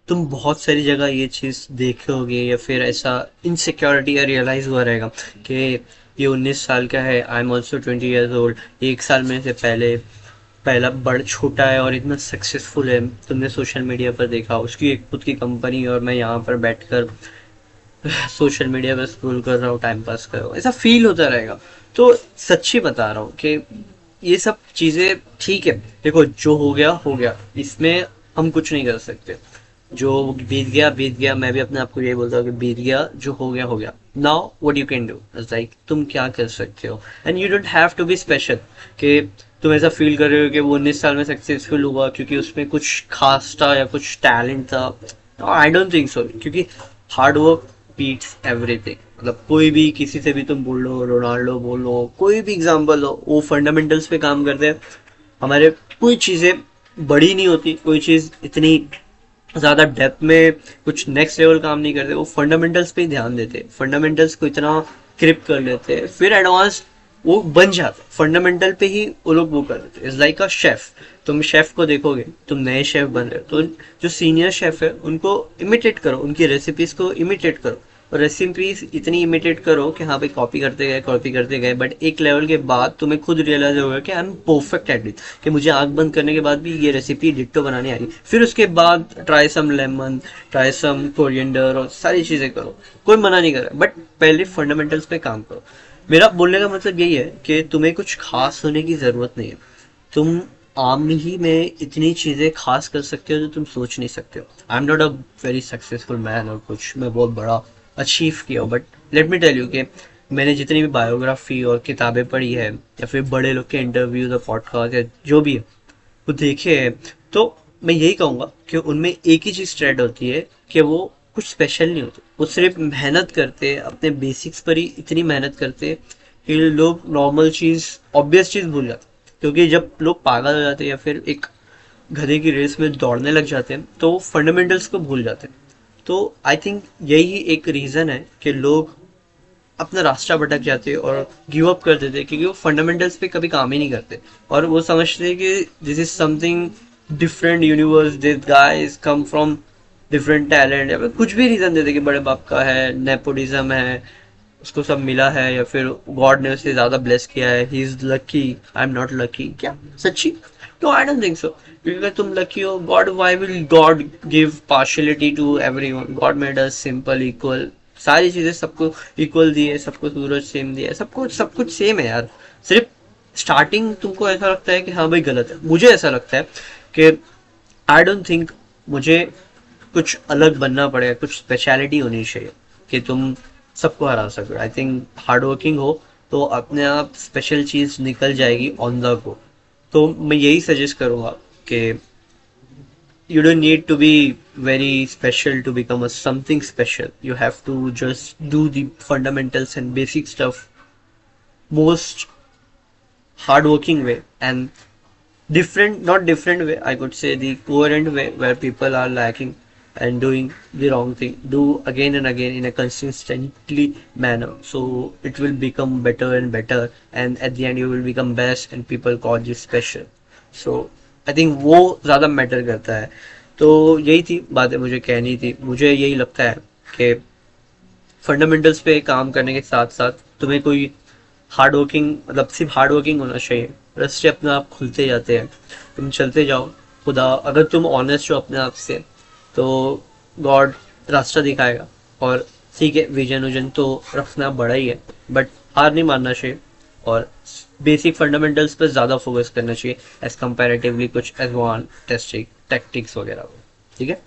तुम बहुत सारी जगह ये चीज़ देखे होगे या फिर ऐसा इनसिक्योरिटी या रियलाइज़ हुआ रहेगा कि ये 19 साल का है, I am also 20 years old, एक साल में से पहले पहला बड़ छोटा है और इतना सक्सेसफुल है। तुमने सोशल मीडिया पर देखा उसकी एक खुद की कंपनी और मैं यहाँ पर बैठकर सोशल मीडिया पर स्क्रॉल कर रहा हूँ, टाइम पास कर रहा हूँ, ऐसा फील होता रहेगा। तो सच्ची बता रहा हूँ कि ये सब चीज़ें ठीक है। देखो जो हो गया, इसमें हम कुछ नहीं कर सकते। जो बीत गया, मैं भी अपने आप को यही बोलता हूँ कि बीत गया, जो हो गया। Now what you can do is like, तुम क्या कर सकते हो, and you don't have to be special कि तुम ऐसा फील कर रहे हो कि वो 19 साल में सक्सेसफुल हुआ क्योंकि उसमें कुछ खास था या कुछ टैलेंट था। आई डोंट थिंक सो, क्योंकि हार्ड वर्क बीट्स एवरीथिंग। मतलब कोई भी, किसी से भी तुम बोल लो, रोनाल्डो बोल लो, कोई भी एग्जाम्पल हो, वो फंडामेंटल्स पे काम करते हैं। हमारे कोई चीज़ें बड़ी नहीं होती, कोई चीज़ इतनी ज़्यादा डेप्थ में कुछ नेक्स्ट लेवल काम नहीं करते, वो फंडामेंटल्स पे ही ध्यान देते, फंडामेंटल्स को इतना क्रिप कर लेते हैं, फिर एडवांस वो बन जाते। फंडामेंटल पे ही वो लोग वो कर देते। It's like a chef. तुम शेफ को देखोगे, तुम नए शेफ बन रहे हो, तो जो सीनियर शेफ है उनको इमिटेट करो, उनकी रेसिपीज को इमिटेट करो, और रेसिपीज इतनी इमिटेट करो कि हाँ भाई कॉपी करते गए, बट एक लेवल के बाद तुम्हें खुद रियलाइज होगा कि I am perfect at it, कि मुझे आंख बंद करने के बाद भी ये रेसिपी डिट्टो बनाने आ रही। फिर उसके बाद try some lemon, try some coriander और सारी चीज़ें करो, कोई मना नहीं कर रहा, बट पहले फंडामेंटल्स पे काम करो। मेरा बोलने का मतलब यही है कि तुम्हें कुछ खास होने की ज़रूरत नहीं है। तुम आम ही में इतनी चीज़ें खास कर सकते हो जो तुम सोच नहीं सकते हो। I am not a very successful man और कुछ मैं बहुत बड़ा अचीव किया हूँ, but let me tell you कि मैंने जितनी भी बायोग्राफी और किताबें पढ़ी है या फिर बड़े लोग के इंटरव्यूज और पॉडकास्ट या जो भी है वो देखे हैं, तो मैं यही कहूँगा कि उनमें एक ही चीज़ ट्रेड होती है कि वो कुछ स्पेशल नहीं होते। वो सिर्फ मेहनत करते हैं, अपने बेसिक्स पर ही इतनी मेहनत करते हैं कि लोग नॉर्मल चीज़, ऑब्वियस चीज़ भूल जाते हैं। क्योंकि जब लोग पागल हो जाते हैं या फिर एक गधे की रेस में दौड़ने लग जाते हैं तो वो फंडामेंटल्स को भूल जाते हैं। तो आई थिंक यही एक रीज़न है कि लोग अपना रास्ता भटक जाते और गिव अप कर देते, क्योंकि वो फंडामेंटल्स पे कभी काम ही नहीं करते और वो समझते हैं कि this is something different universe, this guys come from different talent, या फिर कुछ भी रीज़न देते कि बड़े बाप का है, नेपोटिज्म है, उसको सब मिला है, या फिर गॉड ने उसे ज़्यादा ब्लेस किया है, he is lucky, I am not lucky. क्या सच्ची? तो आई डोंट थिंक सो, क्योंकि अगर तुम लकी हो, God, why will God give partiality to everyone? God made us simple, equal, सारी चीज़ें सबको इक्वल दी है, सबको सूरज सेम दिया है, सबको सब कुछ सेम है यार। सिर्फ स्टार्टिंग तुमको ऐसा लगता है कि हाँ भाई गलत है। मुझे ऐसा लगता है कि आई डोंट थिंक मुझे कुछ अलग बनना पड़ेगा, कुछ स्पेशलिटी होनी चाहिए कि तुम सबको हरा सको। आई थिंक हार्ड वर्किंग हो तो अपने आप स्पेशल चीज़ निकल जाएगी ऑन द गो। तो मैं यही सजेस्ट करूँगा कि you don't need to be very special to become a something special. You have to just do the fundamentals and basic stuff most hardworking way, and different, not different way, I could say the coherent way where people are lacking and doing the wrong thing, do again and again in a consistently manner, so it will become better and better, and at the end you will become best and people call you special. So I think वो ज़्यादा matter करता है। तो यही थी बातें मुझे कहनी थी। मुझे यही लगता है कि फंडामेंटल्स पे काम करने के साथ साथ तुम्हें कोई हार्ड वर्किंग, मतलब सिर्फ हार्ड वर्किंग होना चाहिए, रास्ते अपने आप खुलते जाते हैं, तुम चलते जाओ। खुदा, अगर तुम ऑनेस्ट हो अपने आप से तो गॉड रास्ता दिखाएगा। और ठीक है, विजन विजन तो रखना बड़ा ही है, बट हार नहीं मानना चाहिए और बेसिक फंडामेंटल्स पर ज़्यादा फोकस करना चाहिए एज कंपैरेटिवली कुछ एडवांस टेस्टिंग टैक्टिक्स वगैरह। ठीक है।